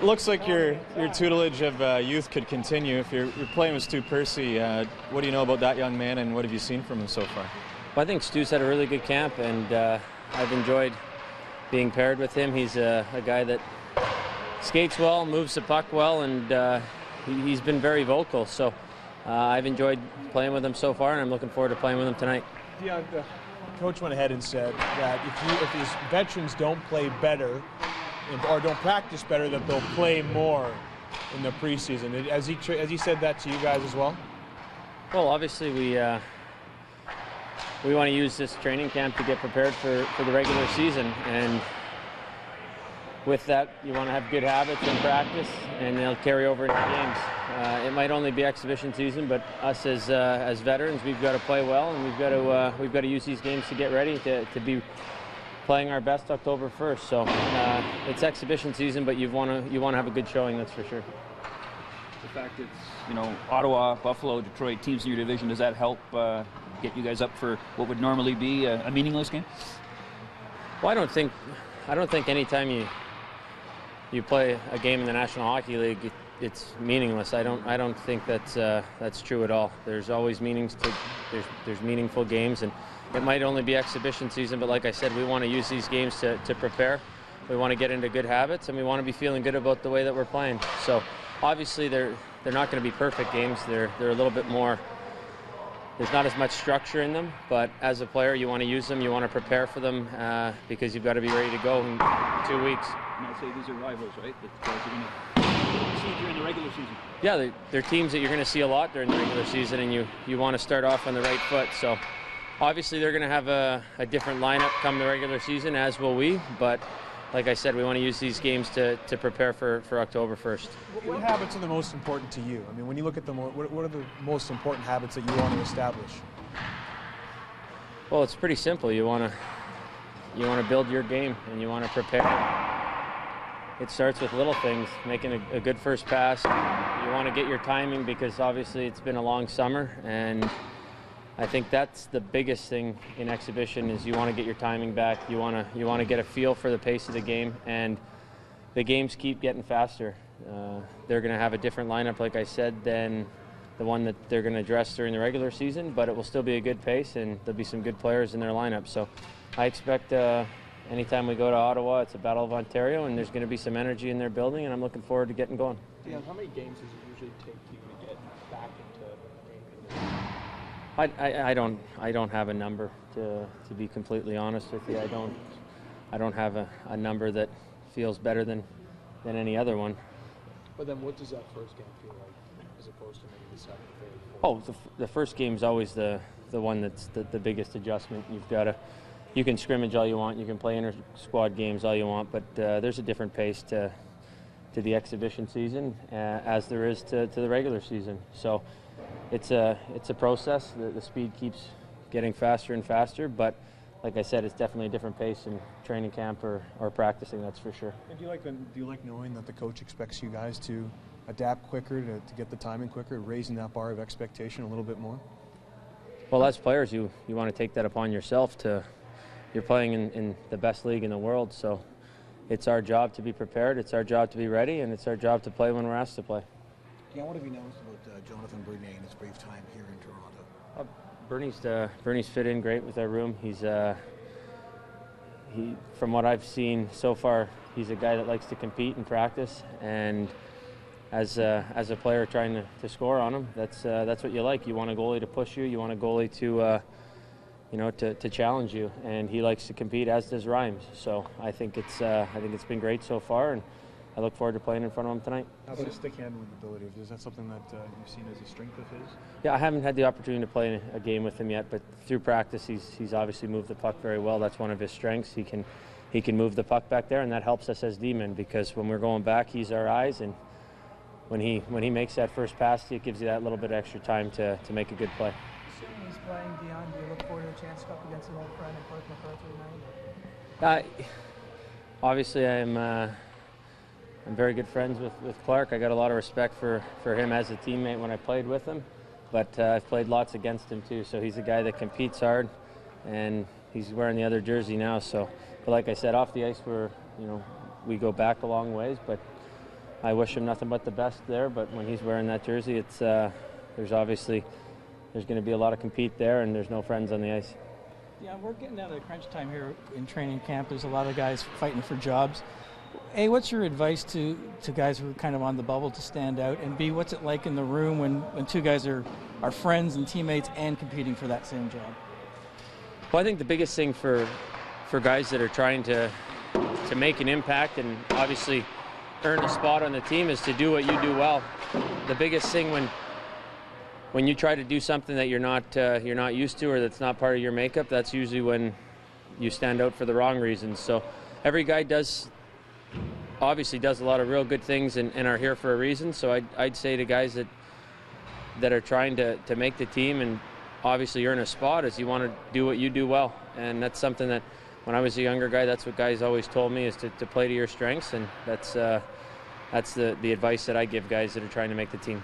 It looks like your tutelage of youth could continue. If you're playing with Stu Percy, what do you know about that young man, and what have you seen from him so far? Well, I think Stu's had a really good camp, and I've enjoyed being paired with him. He's a guy that skates well, moves the puck well, and he's been very vocal. So I've enjoyed playing with him so far, and I'm looking forward to playing with him tonight. Dion, the coach went ahead and said that if his veterans don't play better or don't practice better, that they'll play more in the preseason. Has he said that to you guys as well? Well, obviously we want to use this training camp to get prepared for the regular season, and with that you want to have good habits in practice, and they'll carry over into games. It might only be exhibition season, but us as veterans, we've got to play well, and we've got to use these games to get ready to be playing our best October 1st. So it's exhibition season, but you want to have a good showing, that's for sure. The fact it's Ottawa, Buffalo, Detroit teams in your division, does that help get you guys up for what would normally be a meaningless game? Well, I don't think anytime you play a game in the National Hockey League, it's meaningless. I don't think that's true at all. There's always meanings to there's meaningful games, and it might only be exhibition season, but like I said, we want to use these games to prepare. We want to get into good habits, and we want to be feeling good about the way that we're playing. So obviously they're not going to be perfect games. They're a little bit more. There's not as much structure in them, but as a player, you want to use them. You want to prepare for them because you've got to be ready to go in 2 weeks. And I'd say these are rivals, right? That guys are going to see during the regular season. Yeah, they're teams that you're going to see a lot during the regular season, and you want to start off on the right foot. So obviously they're going to have a different lineup come the regular season, as will we. But like I said, we want to use these games to prepare for October 1st. What habits are the most important to you? I mean, when you look at them, what are the most important habits that you want to establish? Well, it's pretty simple. You want to build your game, and you want to prepare. It starts with little things, making a good first pass. You want to get your timing, because obviously it's been a long summer, and I think that's the biggest thing in exhibition is you want to get your timing back. You want to get a feel for the pace of the game, and the games keep getting faster. They're going to have a different lineup, like I said, than the one that they're going to address during the regular season, but it will still be a good pace, and there'll be some good players in their lineup. So I expect anytime we go to Ottawa, it's a Battle of Ontario, and there's going to be some energy in their building, and I'm looking forward to getting going. Yeah, how many games does it usually take you to get back into game? I don't have a number, to be completely honest with you. I don't have a number that feels better than any other one. But then what does that first game feel like as opposed to maybe the second, third, fourth? Oh, the first game's always the one that's the biggest adjustment. You can scrimmage all you want, you can play inter-squad games all you want, but there's a different pace to the exhibition season as there is to the regular season. So it's a process. The speed keeps getting faster and faster, but like I said, it's definitely a different pace in training camp or practicing, that's for sure. And do you like knowing that the coach expects you guys to adapt quicker, to get the timing quicker, raising that bar of expectation a little bit more? Well, as players, you want to take that upon yourself. You're playing in the best league in the world, so it's our job to be prepared, it's our job to be ready, and it's our job to play when we're asked to play. Yeah, what have you noticed about Jonathan Bernier in his brief time here in Toronto? Bernie's fit in great with our room. From what I've seen so far, he's a guy that likes to compete and practice, and as a player trying to score on him, that's what you like. You want a goalie to push you. You want a goalie to challenge you, and he likes to compete, as does Rhymes. So I think it's been great so far, and I look forward to playing in front of him tonight. How about his stick handling ability? Is that something that you've seen as a strength of his? Yeah, I haven't had the opportunity to play a game with him yet, but through practice he's obviously moved the puck very well. That's one of his strengths. He can move the puck back there, and that helps us as D-men, because when we're going back, he's our eyes, and when he makes that first pass, it gives you that little bit of extra time to make a good play. Assuming he's playing, Dion, do you look forward to a chance to go up against an old friend and Clark MacArthur tonight? Obviously, I'm very good friends with Clark. I got a lot of respect for him as a teammate when I played with him, but I've played lots against him too. So he's a guy that competes hard, and he's wearing the other jersey now. So, but like I said, off the ice we go back a long ways, but I wish him nothing but the best there, but when he's wearing that jersey, it's there's going to be a lot of compete there, and there's no friends on the ice. Yeah, we're getting down to crunch time here in training camp. There's a lot of guys fighting for jobs. A, what's your advice to guys who are kind of on the bubble to stand out? And B, what's it like in the room when two guys are friends and teammates and competing for that same job? Well, I think the biggest thing for guys that are trying to make an impact and obviously earn a spot on the team is to do what you do well. The biggest thing when you try to do something that you're not used to or that's not part of your makeup, that's usually when you stand out for the wrong reasons. So every guy obviously does a lot of real good things and are here for a reason. So I'd say to guys that are trying to make the team and obviously earn a spot is you want to do what you do well. And that's something that when I was a younger guy, that's what guys always told me is to play to your strengths, and that's the advice that I give guys that are trying to make the team.